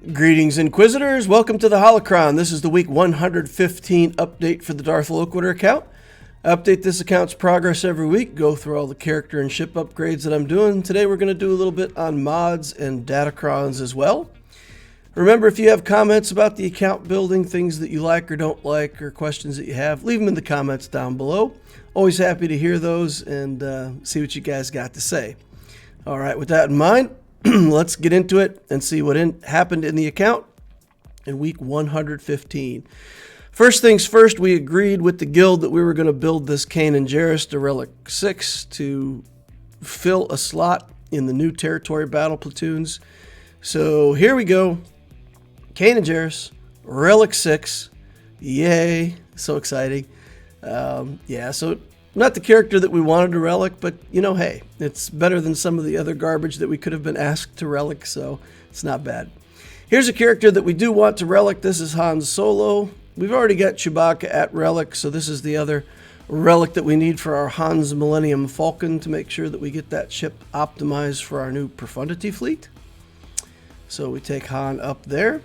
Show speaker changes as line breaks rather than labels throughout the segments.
Greetings, Inquisitors. Welcome to the Holocron. This is the week 115 update for the Darth Loquitur account. I update this account's progress every week, go through all the character and ship upgrades that I'm doing. Today we're going to do a little bit on mods and Datacrons as well. Remember, if you have comments about the account building, things that you like or don't like, or questions that you have, leave them in the comments down below. Always happy to hear those and see what you guys got to say. All right, with that in mind, let's get into it and see what happened in the account in week 115. First things first, we agreed with the guild that we were going to build this Kanan to Relic 6 to fill a slot in the new territory battle platoons. So here we go. Kanan Relic 6. Yay. So exciting. Yeah, so not the character that we wanted to relic, but, you know, hey, it's better than some of the other garbage that we could have been asked to relic, so it's not bad. Here's a character that we do want to relic. This is Han Solo. We've already got Chewbacca at relic, so this is the other relic that we need for our Han's Millennium Falcon to make sure that we get that ship optimized for our new profundity fleet. So we take Han up there.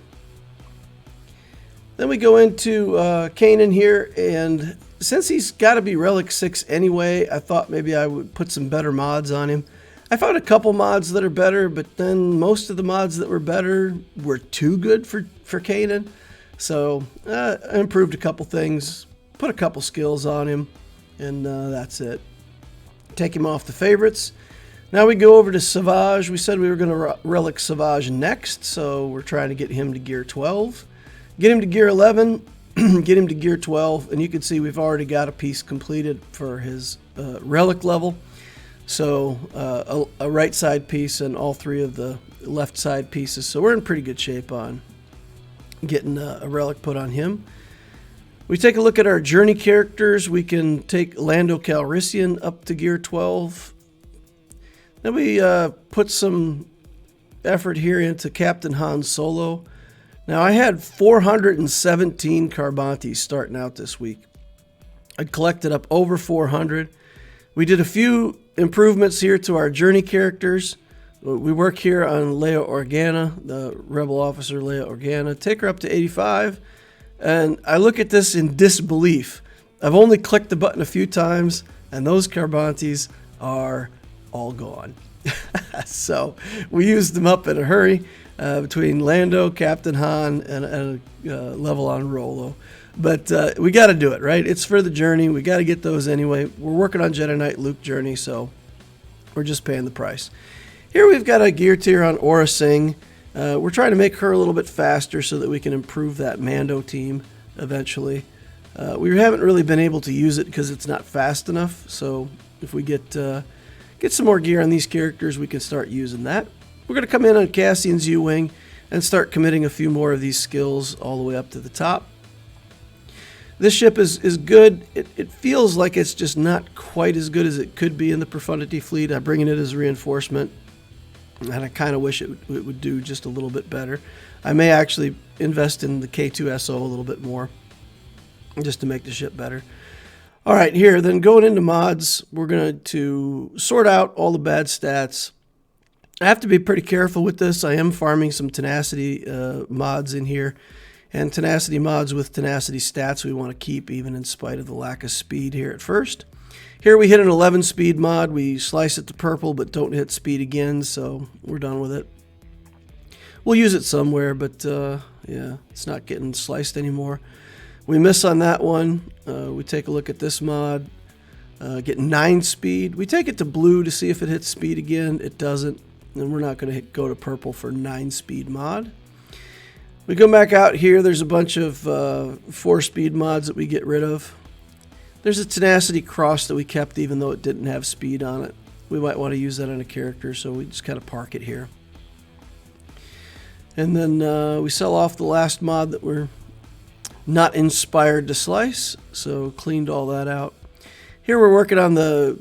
Then we go into Kanan here, and since he's got to be Relic 6 anyway, I thought maybe I would put some better mods on him. I found a couple mods that are better, but then most of the mods that were better were too good for Kanan. So I improved a couple things, put a couple skills on him, and that's it. Take him off the favorites. Now we go over to Savage. We said we were going to relic Savage next, so we're trying to get him to gear 12. Get him to gear 11, get him to gear 12, and you can see we've already got a piece completed for his relic level. So a right side piece and all three of the left side pieces. So we're in pretty good shape on getting a relic put on him. We take a look at our journey characters. We can take Lando Calrissian up to gear 12. Then we put some effort here into Captain Han Solo. Now, I had 417 Carbantis starting out this week. I collected up over 400. We did a few improvements here to our journey characters. We work here on Leia Organa, the Rebel Officer Leia Organa. Take her up to 85. And I look at this in disbelief. I've only clicked the button a few times, and those Carbantis are all gone. So we used them up in a hurry. Between Lando, Captain Han, and level on Rolo. But we got to do it, right? It's for the journey. We got to get those anyway. We're working on Jedi Knight Luke journey, so we're just paying the price. Here we've got a gear tier on Aura Singh. We're trying to make her a little bit faster so that we can improve that Mando team eventually. We haven't really been able to use it because it's not fast enough. So if we get some more gear on these characters, we can start using that. We're going to come in on Cassian's U-Wing and start committing a few more of these skills all the way up to the top. This ship is good. It feels like it's just not quite as good as it could be in the Profundity fleet. I'm bringing it as reinforcement, and I kind of wish it would do just a little bit better. I may actually invest in the K2SO a little bit more just to make the ship better. All right, here, then going into mods, we're going to sort out all the bad stats. I have to be pretty careful with this. I am farming some tenacity mods in here, and tenacity mods with tenacity stats we want to keep even in spite of the lack of speed here at first. Here we hit an 11 speed mod. We slice it to purple but don't hit speed again, so we're done with it. We'll use it somewhere, but yeah, it's not getting sliced anymore. We miss on that one. We take a look at this mod. Get 9 speed. We take it to blue to see if it hits speed again. It doesn't. And we're not going to go to purple for 9-speed mod. We come back out here. There's a bunch of 4-speed mods that we get rid of. There's a tenacity cross that we kept even though it didn't have speed on it. We might want to use that on a character, so we just kind of park it here. And then we sell off the last mod that we're not inspired to slice, so cleaned all that out. Here we're working on the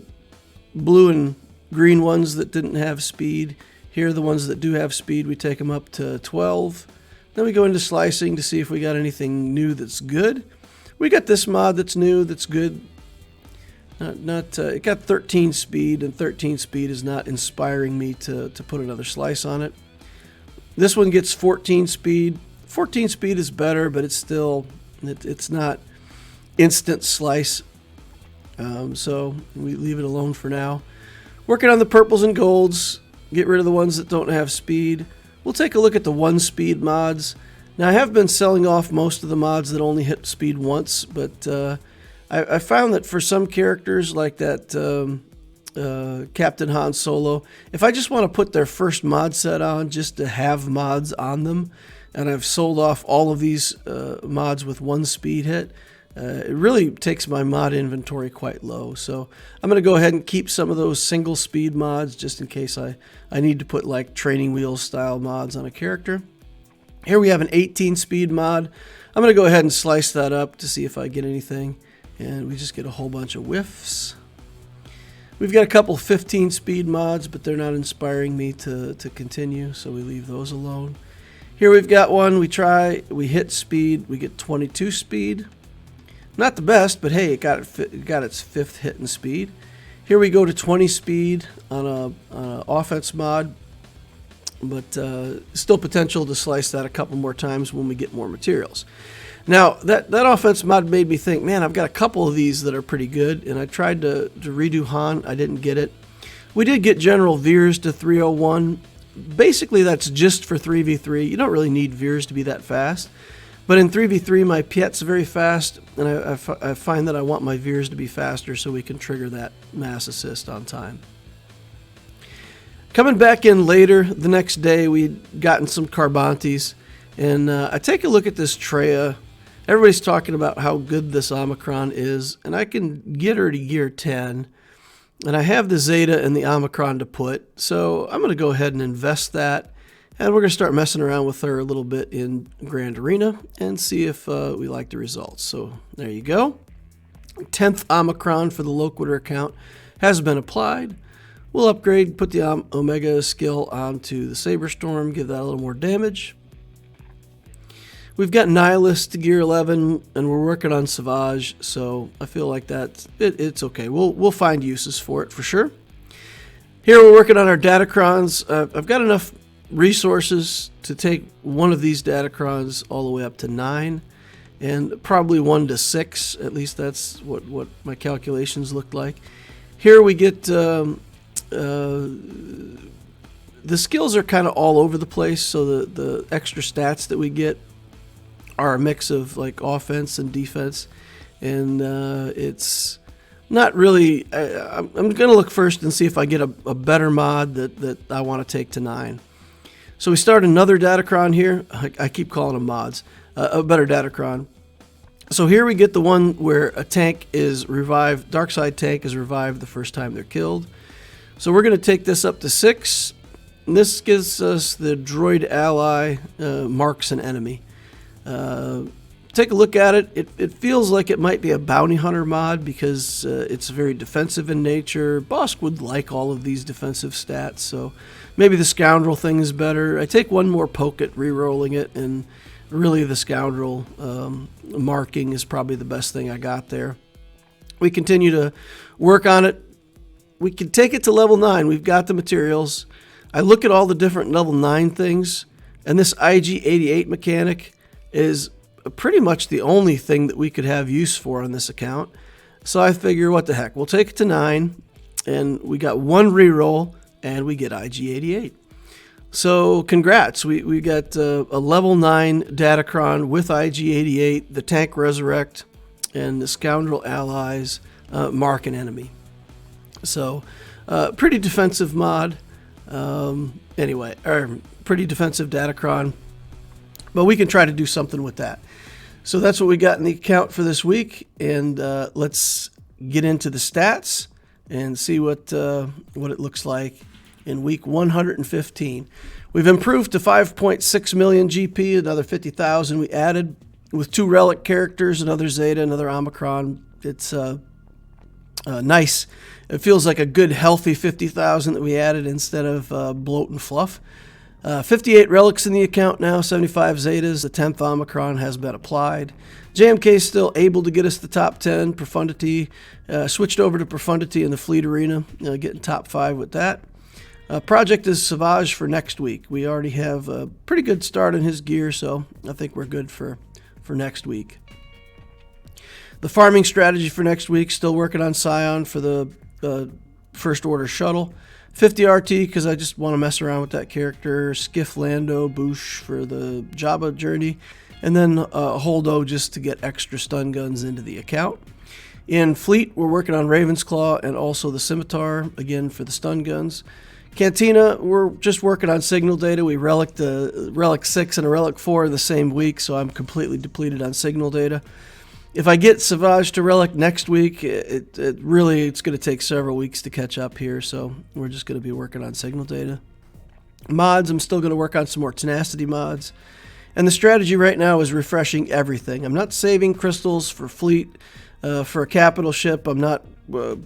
blue and green ones that didn't have speed. Here are the ones that do have speed. We take them up to 12. Then we go into slicing to see if we got anything new that's good. We got this mod that's new, that's good. It got 13 speed, and 13 speed is not inspiring me to put another slice on it. This one gets 14 speed. 14 speed is better, but it's still, it's not instant slice. So we leave it alone for now. Working on the purples and golds. Get rid of the ones that don't have speed. We'll take a look at the 1 speed mods. Now, I have been selling off most of the mods that only hit speed once, but I found that for some characters like that Captain Han Solo, if I just want to put their first mod set on just to have mods on them, and I've sold off all of these mods with 1 speed hit, it really takes my mod inventory quite low. So I'm going to go ahead and keep some of those single speed mods just in case I need to put like training wheel style mods on a character. Here we have an 18 speed mod. I'm going to go ahead and slice that up to see if I get anything. And we just get a whole bunch of whiffs. We've got a couple 15 speed mods, but they're not inspiring me to continue, so we leave those alone. Here we've got one. We hit speed. We get 22 speed. Not the best, but hey, it got its 5th hit in speed. Here we go to 20 speed on a offense mod, but still potential to slice that a couple more times when we get more materials. Now, that offense mod made me think, man, I've got a couple of these that are pretty good, and I tried to redo Han. I didn't get it. We did get General Veers to 301. Basically, that's just for 3v3. You don't really need Veers to be that fast. But in 3v3, my Piet's very fast, and I find that I want my Veers to be faster so we can trigger that mass assist on time. Coming back in later, the next day, we'd gotten some Carbantes, and I take a look at this Traya. Everybody's talking about how good this Omicron is, and I can get her to gear 10, and I have the Zeta and the Omicron to put, so I'm going to go ahead and invest that. And we're going to start messing around with her a little bit in Grand Arena and see if we like the results. So there you go. 10th Omicron for the Loquitur account has been applied. We'll upgrade, put the Omega skill onto the Saber Storm, give that a little more damage. We've got Nihilist to gear 11, and we're working on Savage, so I feel like it's okay. We'll find uses for it for sure. Here we're working on our Datacrons. I've got enough resources to take one of these Datacrons all the way up to 9, and probably 1 to 6. At least that's what my calculations looked like. Here we get the skills are kind of all over the place, so the extra stats that we get are a mix of like offense and defense, and it's not really. I'm going to look first and see if I get a better mod that I want to take to 9. So we start another Datacron here. I keep calling them mods. A better Datacron. So here we get the one where a tank is revived. Darkside tank is revived the first time they're killed. So we're going to take this up to 6. And this gives us the droid ally marks an enemy. Take a look at it. It feels like it might be a bounty hunter mod because it's very defensive in nature. Bosk would like all of these defensive stats, so maybe the scoundrel thing is better. I take one more poke at re-rolling it, and really the scoundrel marking is probably the best thing I got there. We continue to work on it. We can take it to level 9. We've got the materials. I look at all the different level 9 things, and this IG88 mechanic is pretty much the only thing that we could have use for on this account. So I figure, what the heck, we'll take it to 9, and we got 1 reroll, and we get IG88. So congrats, we got a level 9 Datacron with IG88, the tank resurrect, and the scoundrel allies mark an enemy. So pretty defensive mod. Anyway, pretty defensive Datacron, but we can try to do something with that. So that's what we got in the account for this week, and let's get into the stats and see what it looks like in week 115. We've improved to 5.6 million GP, another 50,000 we added with 2 relic characters, another Zeta, another Omicron. It's nice. It feels like a good, healthy 50,000 that we added instead of bloat and fluff. 58 relics in the account now, 75 Zetas. The 10th Omicron has been applied. JMK is still able to get us the top 10. Profundity switched over to Profundity in the Fleet Arena, getting top 5 with that. Project is Savage for next week. We already have a pretty good start on his gear, so I think we're good for next week. The farming strategy for next week, still working on Scion for the First Order shuttle. 50 RT because I just want to mess around with that character. Skiff Lando, Boosh for the Jabba journey. And then Holdo just to get extra stun guns into the account. In Fleet, we're working on Raven's Claw and also the Scimitar, again for the stun guns. Cantina, we're just working on signal data. We relicked a Relic 6 and a Relic 4 the same week, so I'm completely depleted on signal data. If I get Savage to Relic next week, it's going to take several weeks to catch up here, so we're just going to be working on signal data. Mods, I'm still going to work on some more Tenacity mods. And the strategy right now is refreshing everything. I'm not saving crystals for Fleet, for a capital ship. I'm not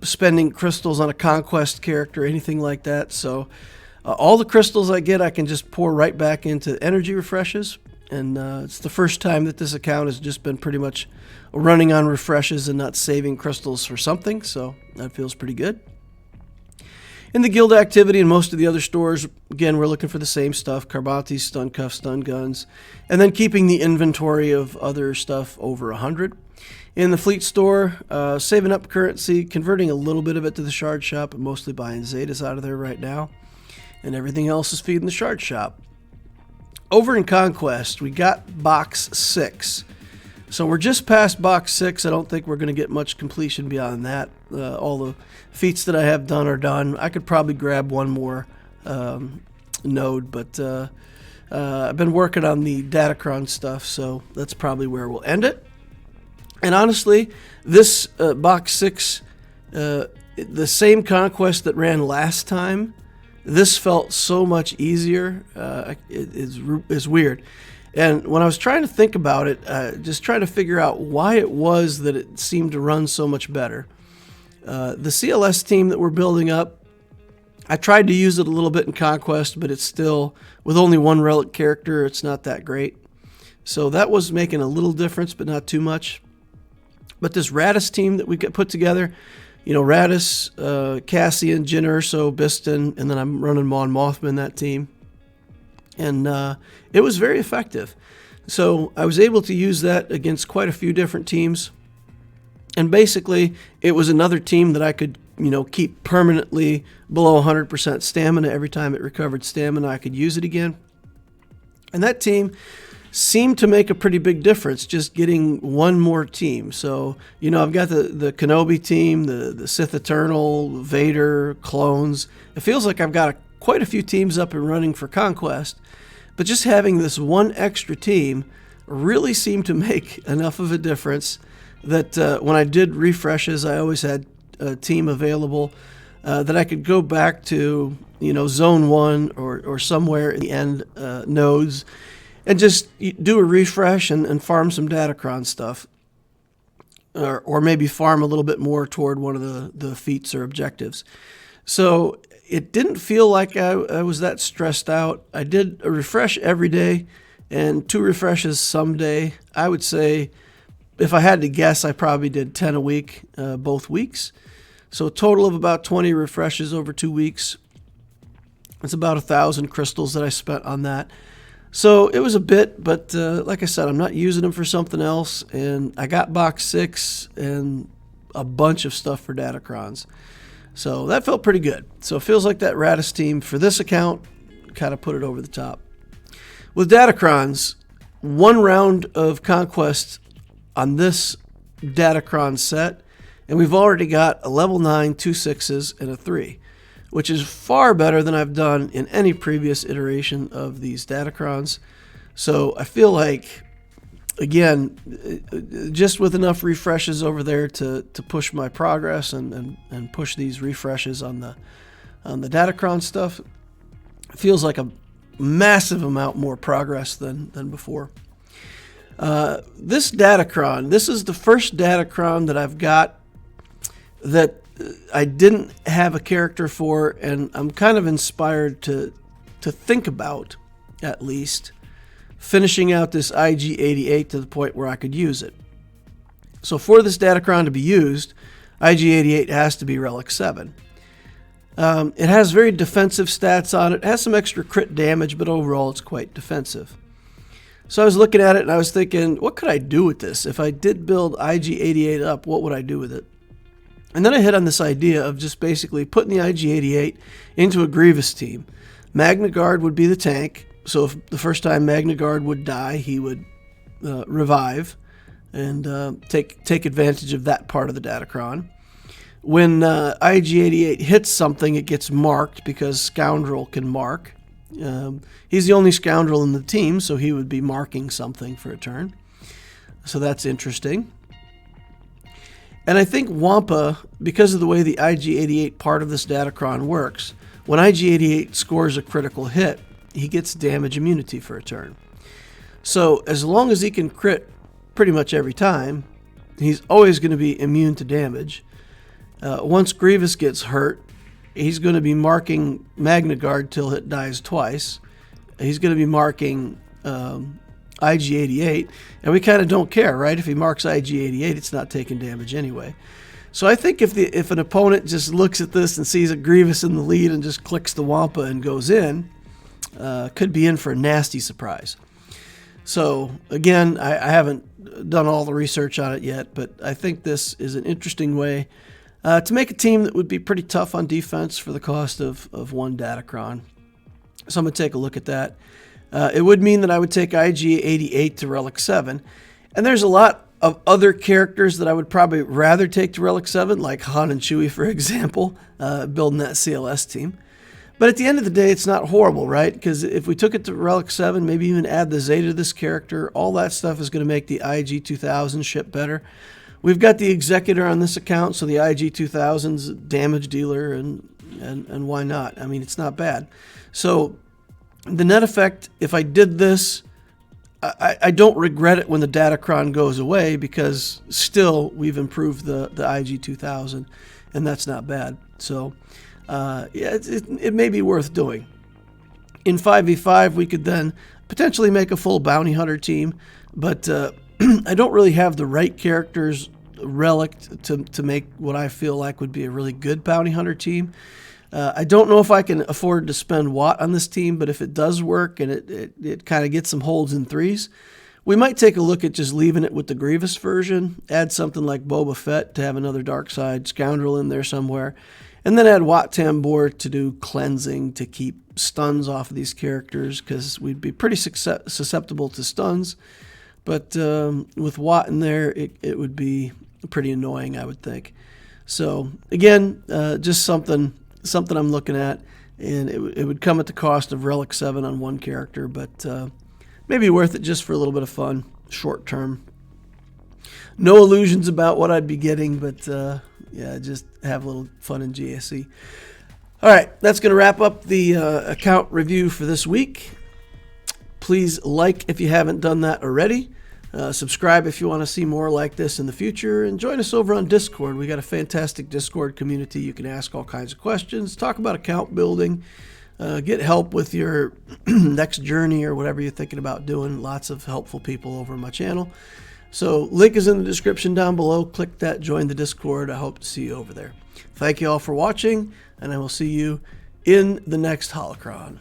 spending crystals on a Conquest character, anything like that. So all the crystals I get, I can just pour right back into energy refreshes. And it's the first time that this account has just been pretty much running on refreshes and not saving crystals for something, so that feels pretty good. In the guild activity and most of the other stores, again, we're looking for the same stuff: Carbantes, stun cuffs, stun guns, and then keeping the inventory of other stuff over 100. In the Fleet store, saving up currency, converting a little bit of it to the shard shop, but mostly buying Zetas out of there right now, and everything else is feeding the shard shop. Over in Conquest, we got box 6. So we're just past box 6. I don't think we're going to get much completion beyond that. All the feats that I have done are done. I could probably grab one more node, but I've been working on the Datacron stuff, so that's probably where we'll end it. And honestly, this box 6, the same Conquest that ran last time, this felt so much easier. It's weird. And when I was trying to think about it, just trying to figure out why it was that it seemed to run so much better. The CLS team that we're building up, I tried to use it a little bit in Conquest, but it's still, with only one relic character, it's not that great. So that was making a little difference, but not too much. But this Radis team that we put together, you know, Radis, Cassian, Jyn Erso, Biston, and then I'm running Mon Mothma in that team. And it was very effective. So I was able to use that against quite a few different teams. And basically, it was another team that I could, you know, keep permanently below 100% stamina. Every time it recovered stamina, I could use it again. And that team seemed to make a pretty big difference just getting one more team. So, you know, I've got the Kenobi team, the Sith Eternal, Vader, clones. It feels like I've got quite a few teams up and running for Conquest. But just having this one extra team really seemed to make enough of a difference that when I did refreshes, I always had a team available that I could go back to, you know, Zone 1 or somewhere in the end nodes and just do a refresh and farm some Datacron stuff. Or maybe farm a little bit more toward one of the feats or objectives. So it didn't feel like I was that stressed out. I did a refresh every day and 2 refreshes some day. I would say, if I had to guess, I probably did 10 a week, both weeks. So a total of about 20 refreshes over 2 weeks. It's about 1,000 crystals that I spent on that. So it was a bit, but like I said, I'm not using them for something else. And I got box 6 and a bunch of stuff for Datacrons. So that felt pretty good. So it feels like that Radis team for this account kind of put it over the top. With Datacrons, 1 round of Conquest on this Datacron set, and we've already got a level 9, 2 6s, and a 3, which is far better than I've done in any previous iteration of these Datacrons. So I feel like, again, just with enough refreshes over there to push my progress and push these refreshes on the Datacron stuff, it feels like a massive amount more progress than before. This Datacron, this is the first Datacron that I've got that I didn't have a character for, and I'm kind of inspired to think about, at least, finishing out this IG88 to the point where I could use it. So for this Datacron to be used, IG88 has to be Relic 7. It has very defensive stats on it. It has some extra crit damage, but overall it's quite defensive. So I was looking at it and I was thinking, what could I do with this? If I did build IG88 up, what would I do with it? And then I hit on this idea of just basically putting the IG88 into a Grievous team. Magna Guard would be the tank, so if the first time Magna Guard would die, he would revive and take advantage of that part of the Datacron. When IG88 hits something, it gets marked because Scoundrel can mark. He's the only Scoundrel in the team, so he would be marking something for a turn. So that's interesting. And I think Wampa, because of the way the IG88 part of this Datacron works, when IG88 scores a critical hit, he gets damage immunity for a turn. So as long as he can crit pretty much every time, he's always going to be immune to damage. Once Grievous gets hurt, he's going to be marking Magna Guard till it dies twice. He's going to be marking IG88, and we kind of don't care, right? If he marks IG88, it's not taking damage anyway. So I think if an opponent just looks at this and sees a Grievous in the lead and just clicks the Wampa and goes in, could be in for a nasty surprise. So again, I haven't done all the research on it yet, but I think this is an interesting way to make a team that would be pretty tough on defense for the cost of one Datacron. So I'm going to take a look at that. It would mean that I would take IG88 to Relic 7. And there's a lot of other characters that I would probably rather take to Relic 7, like Han and Chewie, for example, building that CLS team. But at the end of the day, it's not horrible, right? Because if we took it to Relic 7, maybe even add the Zeta to this character, all that stuff is going to make the IG2000 ship better. We've got the Executor on this account, so the IG2000's damage dealer, and why not? I mean, it's not bad. So the net effect, if I did this, I don't regret it when the Datacron goes away, because still we've improved the IG2000, and that's not bad. So yeah, it may be worth doing. In 5v5, we could then potentially make a full bounty hunter team, but I don't really have the right characters relic'd to make what I feel like would be a really good bounty hunter team. I don't know if I can afford to spend Watt on this team, but if it does work and it kind of gets some holds in threes, we might take a look at just leaving it with the Grievous version, add something like Boba Fett to have another dark side Scoundrel in there somewhere, and then add Wat Tambor to do cleansing to keep stuns off of these characters, because we'd be pretty susceptible to stuns. But with Watt in there, it would be pretty annoying, I would think. So again, just something I'm looking at, and it would come at the cost of Relic 7 on one character, but maybe worth it just for a little bit of fun, short term. No illusions about what I'd be getting, but yeah, just have a little fun in GSC. All right, that's going to wrap up the account review for this week. Please like if you haven't done that already. Subscribe if you want to see more like this in the future, and join us over on Discord. We got a fantastic Discord community. You can ask all kinds of questions, talk about account building, get help with your next journey or whatever you're thinking about doing. Lots of helpful people over on my channel. So link is in the description down below. Click that, join the Discord. I hope to see you over there. Thank you all for watching, and I will see you in the next Holocron.